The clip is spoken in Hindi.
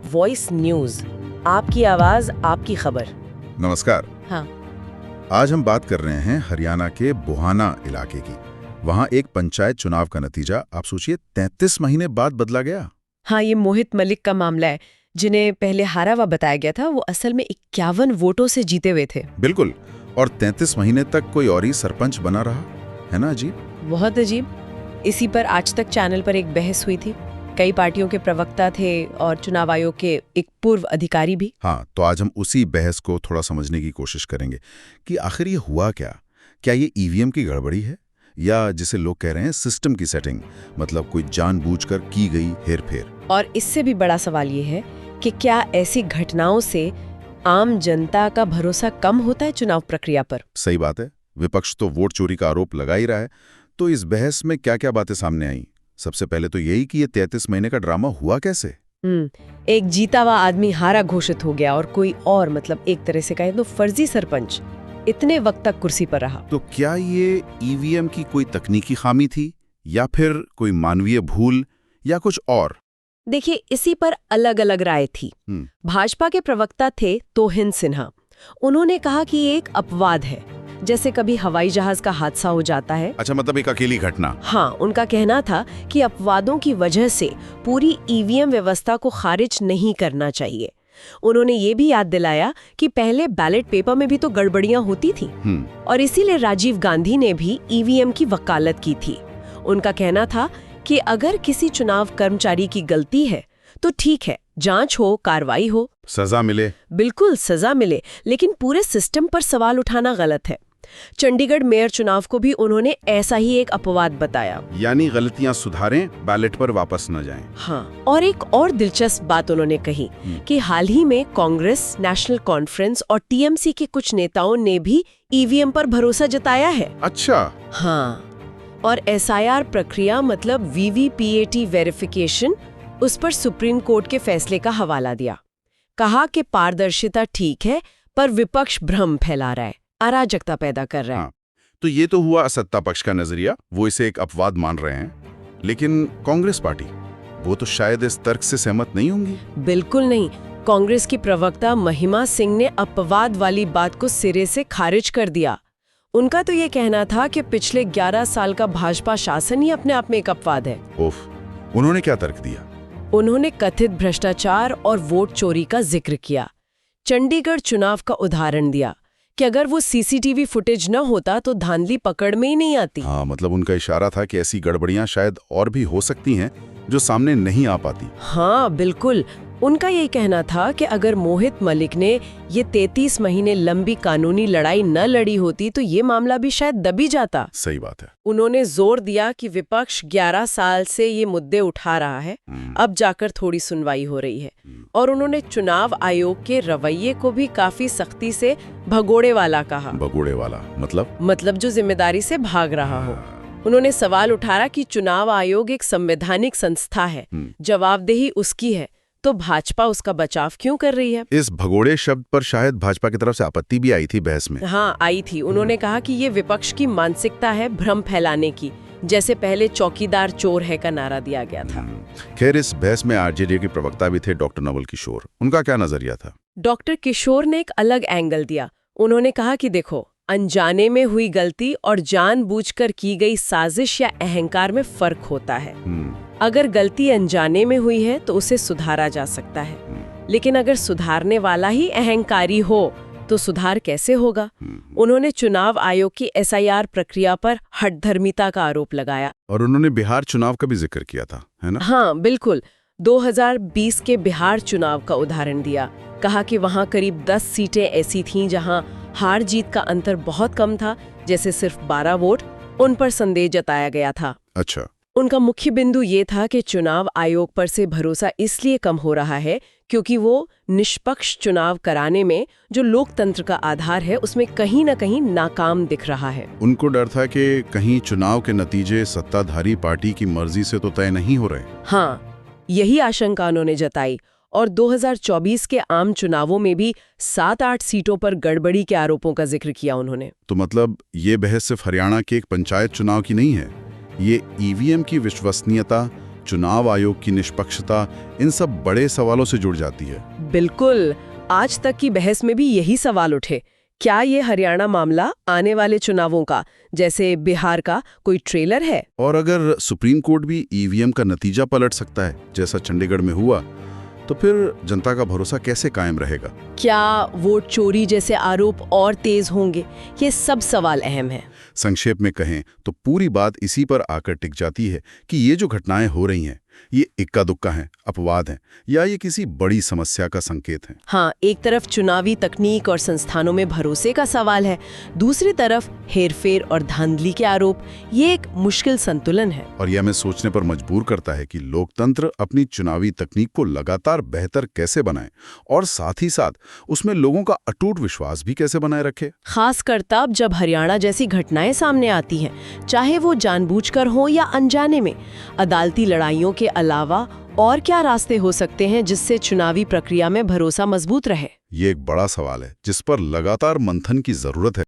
वॉइस न्यूज, आपकी आवाज आपकी खबर। नमस्कार। हाँ। आज हम बात कर रहे हैं हरियाणा के बुहाना इलाके की। वहाँ एक पंचायत चुनाव का नतीजा आप सोचिए 33 महीने बाद बदला गया। हाँ, ये मोहित मलिक का मामला है, जिन्हें पहले हारा हुआ बताया गया था। वो असल में 51 वोटों से जीते हुए थे। बिल्कुल, और 33 महीने तक कोई और ही सरपंच बना रहा, है ना अजीब? बहुत अजीब। इसी पर आज तक चैनल पर एक बहस हुई थी। कई पार्टियों के प्रवक्ता थे और चुनाव आयोग के एक पूर्व अधिकारी भी। हाँ, तो आज हम उसी बहस को थोड़ा समझने की कोशिश करेंगे कि आखिर ये हुआ क्या ये ईवीएम की गड़बड़ी है या जिसे लोग कह रहे हैं सिस्टम की सेटिंग, मतलब कोई जानबूझकर की गई हेरफेर। और इससे भी बड़ा सवाल ये है कि क्या ऐसी घटनाओं से आम जनता का भरोसा कम होता है चुनाव प्रक्रिया पर? सही बात है। विपक्ष तो वोट चोरी का आरोप लगा ही रहा है। तो इस बहस में क्या क्या बातें सामने आई? सबसे पहले तो यही कि ये 33 महीने का ड्रामा हुआ कैसे। एक जीता हुआ आदमी हारा घोषित हो गया और कोई और, मतलब एक तरह से कहें तो फर्जी सरपंच इतने वक्त तक कुर्सी पर रहा। तो क्या ये ईवीएम की कोई तकनीकी खामी थी या फिर कोई मानवीय भूल या कुछ और? देखिए, इसी पर अलग अलग राय थी। भाजपा के प्रवक्ता थे तोहिन सिन्हा। उन्होंने कहा कि ये एक अपवाद है, जैसे कभी हवाई जहाज का हादसा हो जाता है। अच्छा, मतलब एक अकेली घटना। हाँ, उनका कहना था कि अपवादों की वजह से पूरी ईवीएम व्यवस्था को खारिज नहीं करना चाहिए। उन्होंने ये भी याद दिलाया कि पहले बैलेट पेपर में भी तो गड़बड़ियां होती थी और इसीलिए राजीव गांधी ने भी ईवीएम की वकालत की थी। उनका कहना था कि अगर किसी चुनाव कर्मचारी की गलती है तो ठीक है, जांच हो, कार्रवाई हो, सजा मिले। बिल्कुल, सजा मिले, लेकिन पूरे सिस्टम पर सवाल उठाना गलत है। चंडीगढ़ मेयर चुनाव को भी उन्होंने ऐसा ही एक अपवाद बताया, यानी गलतियां सुधारें, बैलेट पर वापस न जाएं। हाँ, और एक और दिलचस्प बात उन्होंने कही कि हाल ही में कांग्रेस, नेशनल कॉन्फ्रेंस और टीएमसी के कुछ नेताओं ने भी ईवीएम पर भरोसा जताया है। अच्छा। हाँ, और एसआईआर प्रक्रिया, मतलब वीवीपीएटी वेरिफिकेशन, उस पर सुप्रीम कोर्ट के फैसले का हवाला दिया। कहा कि पारदर्शिता ठीक है, पर विपक्ष भ्रम फैला रहा है, अराजकता पैदा कर रहा है। हाँ, तो ये तो हुआ सत्ता पक्ष का नजरिया, वो इसे एक अपवाद मान रहे हैं। लेकिन कांग्रेस पार्टी, वो तो शायद इस तर्क से सहमत नहीं होंगी। बिल्कुल नहीं। कांग्रेस की प्रवक्ता महिमा सिंह ने अपवाद वाली बात को सिरे से खारिज कर दिया। उनका तो ये कहना था कि पिछले 11 साल का भाजपा शासन ही अपने आप में एक अपवाद है। ओफ, उन्होंने क्या तर्क दिया? उन्होंने कथित भ्रष्टाचार और वोट चोरी का जिक्र किया। चंडीगढ़ चुनाव का उदाहरण दिया कि अगर वो सीसीटीवी फुटेज न होता तो धांधली पकड़ में ही नहीं आती। हाँ, मतलब उनका इशारा था कि ऐसी गड़बड़ियां शायद और भी हो सकती हैं जो सामने नहीं आ पाती। हाँ, बिल्कुल। उनका ये कहना था कि अगर मोहित मलिक ने ये 33 महीने लंबी कानूनी लड़ाई न लड़ी होती तो ये मामला भी शायद दबी जाता। सही बात है। उन्होंने जोर दिया कि विपक्ष 11 साल से ये मुद्दे उठा रहा है, अब जाकर थोड़ी सुनवाई हो रही है। और उन्होंने चुनाव आयोग के रवैये को भी काफी सख्ती से भगोड़े वाला कहा। भगोड़े वाला मतलब जो जिम्मेदारी से भाग रहा हो। उन्होंने सवाल उठाया कि चुनाव आयोग एक संवैधानिक संस्था है, जवाबदेही उसकी है, तो भाजपा उसका बचाव क्यों कर रही है? इस भगोड़े शब्द पर शायद भाजपा की तरफ से आपत्ति भी आई थी बहस में। हाँ, आई थी। उन्होंने कहा कि ये विपक्ष की मानसिकता है भ्रम फैलाने की, जैसे पहले चौकीदार चोर है का नारा दिया गया था। खैर, इस बहस में आरजेडी के प्रवक्ता भी थे डॉक्टर नवल किशोर। उनका क्या नजरिया था? डॉक्टर किशोर ने एक अलग एंगल दिया। उन्होंने कहा कि देखो, अनजाने में हुई गलती और जानबूझकर की गई साजिश या अहंकार में फर्क होता है। अगर गलती अनजाने में हुई है तो उसे सुधारा जा सकता है, लेकिन अगर सुधारने वाला ही अहंकारी हो तो सुधार कैसे होगा? उन्होंने चुनाव आयोग की एसआईआर प्रक्रिया पर हठधर्मिता का आरोप लगाया। और उन्होंने बिहार चुनाव का भी जिक्र किया था, है ना? हाँ, बिल्कुल। 2020 के बिहार चुनाव का उदाहरण दिया। कहा कि वहां करीब 10 सीटें ऐसी थीं जहां हार जीत का अंतर बहुत कम था, जैसे सिर्फ 12 वोट। उन पर संदेह जताया गया था। अच्छा। उनका मुख्य बिंदु ये था कि चुनाव आयोग पर से भरोसा इसलिए कम हो रहा है क्योंकि वो निष्पक्ष चुनाव कराने में जो लोकतंत्र का आधार है उसमें कहीं न कहीं नाकाम दिख रहा है। उनको डर था कि कहीं चुनाव के नतीजे सत्ताधारी पार्टी की मर्जी से तो तय नहीं हो रहे। हाँ, यही आशंका उन्होंने जताई। और 2024 के आम चुनावों में भी 7-8 सीटों पर गड़बड़ी के आरोपों का जिक्र किया उन्होंने। तो मतलब ये बहस सिर्फ हरियाणा के एक पंचायत चुनाव की नहीं है, ये ईवीएम की विश्वसनीयता चुनाव आयोग की निष्पक्षता, इन सब बड़े सवालों से जुड़ जाती है। बिल्कुल, आज तक की बहस में भी यही सवाल उठे। क्या ये हरियाणा मामला आने वाले चुनावों का, जैसे बिहार का, कोई ट्रेलर है? और अगर सुप्रीम कोर्ट भी ईवीएम का नतीजा पलट सकता है, जैसा चंडीगढ़ में हुआ, तो फिर जनता का भरोसा कैसे कायम रहेगा? क्या वोट चोरी जैसे आरोप और तेज होंगे? ये सब सवाल अहम हैं। संक्षेप में कहें तो पूरी बात इसी पर आकर टिक जाती है कि ये जो घटनाएं हो रही हैं, ये इक्का दुक्का हैं, अपवाद हैं, या ये किसी बड़ी समस्या का संकेत हैं। हाँ, एक तरफ चुनावी तकनीक और संस्थानों में भरोसे का सवाल है, दूसरी तरफ हेरफेर और धांधली के आरोप। ये एक मुश्किल संतुलन है। और यह हमें सोचने पर मजबूर करता है कि लोकतंत्र अपनी चुनावी तकनीक को लगातार बेहतर कैसे बनाए और साथ ही साथ उसमें लोगों का अटूट विश्वास भी कैसे बनाए रखे। खासकर तब जब हरियाणा जैसी घटनाएं सामने आती हैं, चाहे वो जानबूझकर हो या अनजाने में। अदालती लड़ाइयों के अलावा और क्या रास्ते हो सकते हैं जिससे चुनावी प्रक्रिया में भरोसा मजबूत रहे? ये एक बड़ा सवाल है जिस पर लगातार मंथन की जरूरत है।